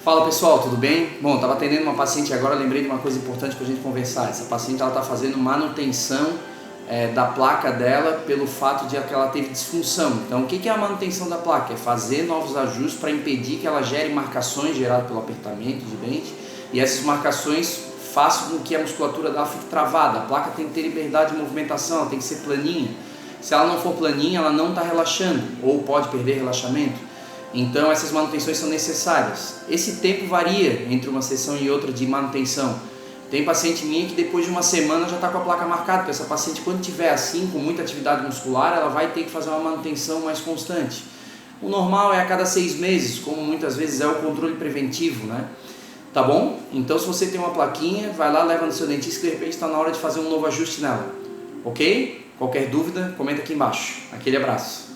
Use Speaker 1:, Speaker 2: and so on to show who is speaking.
Speaker 1: Fala pessoal, tudo bem? Bom, estava atendendo uma paciente agora, lembrei de uma coisa importante para a gente conversar. Essa paciente está fazendo manutenção da placa dela pelo fato de que ela teve disfunção. Então o que é a manutenção da placa? É fazer novos ajustes para impedir que ela gere marcações geradas pelo apertamento de dente e essas marcações façam com que a musculatura dela fique travada. A placa tem que ter liberdade de movimentação, ela tem que ser planinha. Se ela não for planinha, ela não está relaxando ou pode perder relaxamento. Então essas manutenções são necessárias. Esse tempo varia entre uma sessão e outra de manutenção. Tem paciente minha que depois de uma semana já está com a placa marcada, porque essa paciente quando tiver assim, com muita atividade muscular, ela vai ter que fazer uma manutenção mais constante. O normal é a cada 6 meses, como muitas vezes é o controle preventivo, né? Tá bom? Então se você tem uma plaquinha, vai lá, leva no seu dentista que de repente está na hora de fazer um novo ajuste nela. Ok? Qualquer dúvida, comenta aqui embaixo. Aquele abraço.